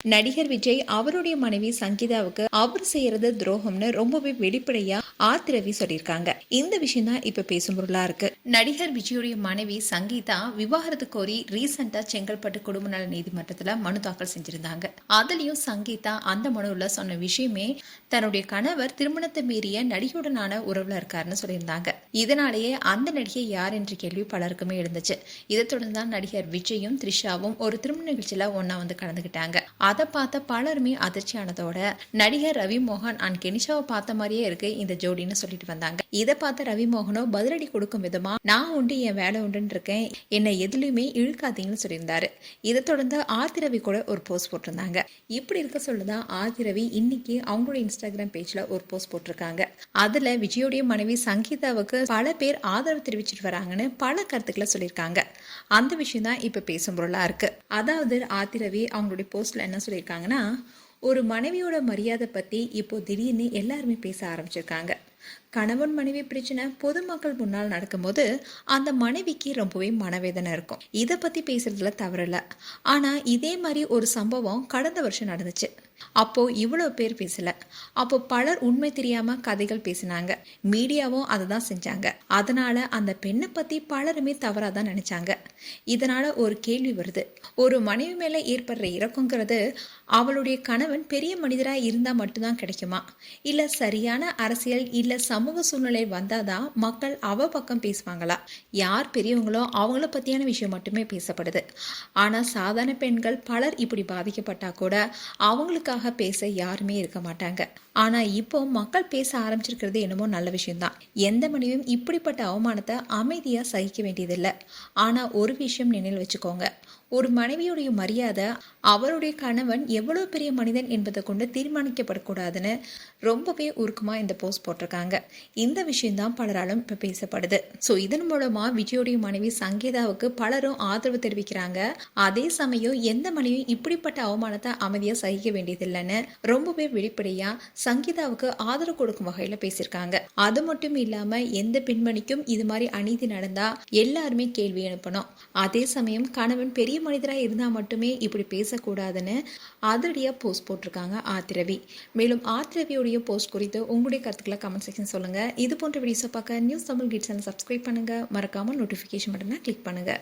நடிகர் விஜய் அவருடைய மனைவி சங்கீதாவுக்கு அவர் செய்யறது துரோகம்னு ரொம்பவே வெளிப்படையா ஆத்திரவி சொல்லியிருக்காங்க. இந்த விஷயம் தான் இப்ப பேசும் பொருளா இருக்கு. நடிகர் விஜயுடைய மனைவி சங்கீதா விவாகரத்து கோரி ரீசெண்டா செங்கல்பட்டு குடும்ப நல நீதிமன்றத்துல மனு தாக்கல் செஞ்சிருந்தாங்க. அதுலயும் சங்கீதா அந்த மனுவில் சொன்ன விஷயமே தன்னுடைய கணவர் திருமணத்தை மீறிய நடிகையுடனான உறவுல இருக்காருன்னு சொல்லியிருந்தாங்க. இதனாலேயே அந்த நடிகை யார் என்ற கேள்வி பலருக்குமே இருந்துச்சு. இதை தொடர்ந்து தான் நடிகர் விஜயும் த்ரிஷாவும் ஒரு திருமண நிகழ்ச்சியில ஒன்னா வந்து கலந்துகிட்டாங்க. அதை பார்த்த பலருமே அதிர்ச்சியானதோட நடிகர் ரவி மோகன் அண்ட் கெனிஷாவை பார்த்த மாதிரியே இருக்கு இந்த ஜோடின்னு சொல்லிட்டு வந்தாங்க. இதை பார்த்த ரவி மோகனோ பதிலடி கொடுக்கும் விதமா நான் உண்டு என் வேலை உண்டுன்னு இருக்கேன், என்னை எதுலையுமே இழுக்காதீங்கன்னு சொல்லியிருந்தாரு. இதை தொடர்ந்து ஆதி ரவி கூட ஒரு போஸ்ட் போட்டிருந்தாங்க. இப்படி இருக்க சொல்லுதான் ஆதி ரவி இன்னைக்கு அவங்களோட இன்ஸ்டாகிராம் பேஜ்ல ஒரு போஸ்ட் போட்டிருக்காங்க. அதுல விஜயோடைய மனைவி சங்கீதாவுக்கு பல பேர் ஆதரவு தெரிவிச்சிட்டு வராங்கன்னு பல கருத்துக்களை சொல்லியிருக்காங்க. அந்த விஷயம் தான் இப்ப பேசும் பொருளா இருக்கு. அதாவது ஆதி ரவி அவங்களுடைய போஸ்ட்ல என்ன சொல்லியிருக்காங்கன்னா, ஒரு மனைவியோட மரியாதை பத்தி இப்போ திடீர்னு எல்லாருமே பேச ஆரம்பிச்சிருக்காங்க. கணவன் மனைவி பிரச்சனை பொதுமக்கள் முன்னால் நடக்கும்போது அந்த மனைவிக்கு ரொம்பவே மனவேதனை இருக்கும். இதை பத்தி பேசுறதுல தவறில்ல. ஆனா இதே மாதிரி ஒரு சம்பவம் கடந்த வருஷம் நடந்துச்சு. அப்போ இவ்வளவு பேர் பேசல. அப்போ பலர் உண்மை தெரியாம கதைகள் பேசினாங்க. மீடியாவும் அதை தான் செஞ்சாங்க. அதனால அந்த பெண்ணை பத்தி பலருமே தவறாதான் நினைச்சாங்க. இதனால ஒரு கேள்வி வருது, ஒரு மனைவி மேல ஏற்படுற இறக்கங்கிறது அவளுடைய கணவன் பெரிய மனிதரா இருந்தா மட்டும்தான் கிடைக்குமா, இல்ல சரியான அரசியல் இல்ல சமூக சூழ்நிலை வந்தாதான் மக்கள் அவ பக்கம் பேசுவாங்களா? யார் பெரியவங்களோ அவங்கள பத்தியான விஷயம் மட்டுமே பேசப்படுது. ஆனா சாதாரண பெண்கள் பலர் இப்படி பாதிக்கப்பட்டா கூட அவங்களுக்காக பேச யாருமே இருக்க மாட்டாங்க. ஆனா இப்போ மக்கள் பேச ஆரம்பிச்சிருக்கிறது என்னமோ நல்ல விஷயம்தான். எந்த மனைவியும் இப்படிப்பட்ட அவமானத்தை அமைதியா சகிக்க வேண்டியதில்லை. ஆனா ஒரு விஷயம் நினைவில் வச்சுக்கோங்க, ஒரு மனைவியுடைய மரியாதை அவருடைய கணவன் எவ்வளவு பெரிய மனிதன் என்பதை கொண்டு தீர்மானிக்கப்படக்கூடாதுன்னு ரொம்பவே உருக்கமா இந்த போஸ்ட் போட்டிருக்காங்க. இந்த விஷயம்தான் பலராலும் இப்ப பேசப்படுது. ஸோ இதன் மூலமா விஜயோடைய மனைவி சங்கீதாவுக்கு பலரும் ஆதரவு தெரிவிக்கிறாங்க. அதே சமயம் எந்த மனைவியும் இப்படிப்பட்ட அவமானத்தை அமைதியா சகிக்க வேண்டியதில்லைன்னு ரொம்பவே வெளிப்படையா சங்கீதாவுக்கு ஆதரவு கொடுக்கும் வகையில பேசியிருக்காங்க. அது மட்டும் இல்லாம எந்த பெண்மணிக்கும் இது மாதிரி அநீதி நடந்தா எல்லாருமே கேள்வி எழுப்பணும். அதே சமயம் கணவன் பெரிய மனிதராக இருந்தால் மட்டுமே இப்படி பேசக்கூடாதுன்னு அதிரடியாக போஸ்ட் போட்டிருக்காங்க ஆதி ரவி. மேலும் ஆதி ரவியோடைய போஸ்ட் குறித்து உங்களுடைய கருத்துக்களை கமெண்ட் செக்ஷன் சொல்லுங்கள். இது போன்ற வீடியோஸை பார்க்க news Tamil kids channel subscribe பண்ணுங்கள். மறக்காமல் நோட்டிஃபிகேஷன் பட்டனை கிளிக் பண்ணுங்கள்.